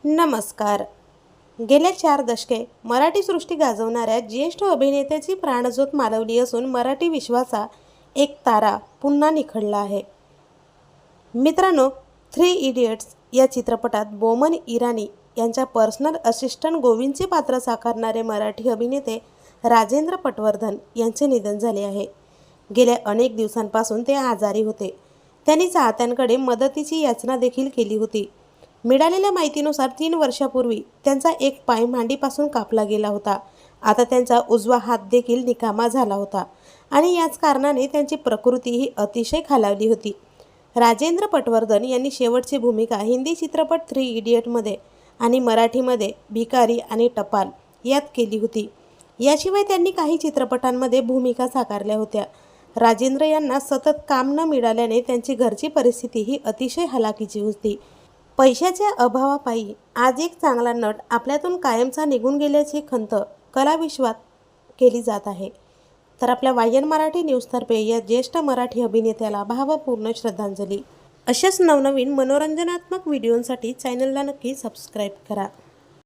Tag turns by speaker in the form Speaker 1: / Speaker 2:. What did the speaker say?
Speaker 1: नमस्कार. गेल्या 4 दशके मराठी सृष्टी गाजवणाऱ्या ज्येष्ठ अभिनेत्याची प्राणज्योत मालवली असून मराठी विश्वाचा एक तारा पुन्हा निखळला आहे. मित्रांनो, 3 इडियट्स या चित्रपटात बोमन इराणी यांच्या पर्सनल असिस्टंट गोविंदचे पात्र साकारणारे मराठी अभिनेते राजेंद्र पटवर्धन यांचे निधन झाले आहे. गेल्या अनेक दिवसांपासून ते आजारी होते. त्यांनी चाहत्यांकडे मदतीची याचना देखील केली होती. मिळालेल्या माहितीनुसार 3 वर्षापूर्वी त्यांचा एक पाय मांडीपासून कापला गेला होता. आता त्यांचा उजवा हात देखील निकामा झाला होता आणि याच कारणाने त्यांची प्रकृतीही अतिशय खालावली होती. राजेंद्र पटवर्धन यांनी शेवटची भूमिका हिंदी चित्रपट 3 इडियटमध्ये आणि मराठीमध्ये भिकारी आणि टपाल यात केली होती. याशिवाय त्यांनी काही चित्रपटांमध्ये भूमिका साकारल्या होत्या. राजेंद्र यांना सतत काम न मिळाल्याने त्यांची घरची परिस्थितीही अतिशय हलाखीची होती. पैशाच्या अभावापायी आज एक चांगला नट आपल्यातून कायमचा निघून गेल्याची खंत कलाविश्वात केली जात आहे. तर आपल्या वायन मराठी न्यूजतर्फे या ज्येष्ठ मराठी अभिनेत्याला भावपूर्ण श्रद्धांजली. अशाच नवनवीन मनोरंजनात्मक व्हिडिओंसाठी चॅनलला नक्की सबस्क्राईब करा.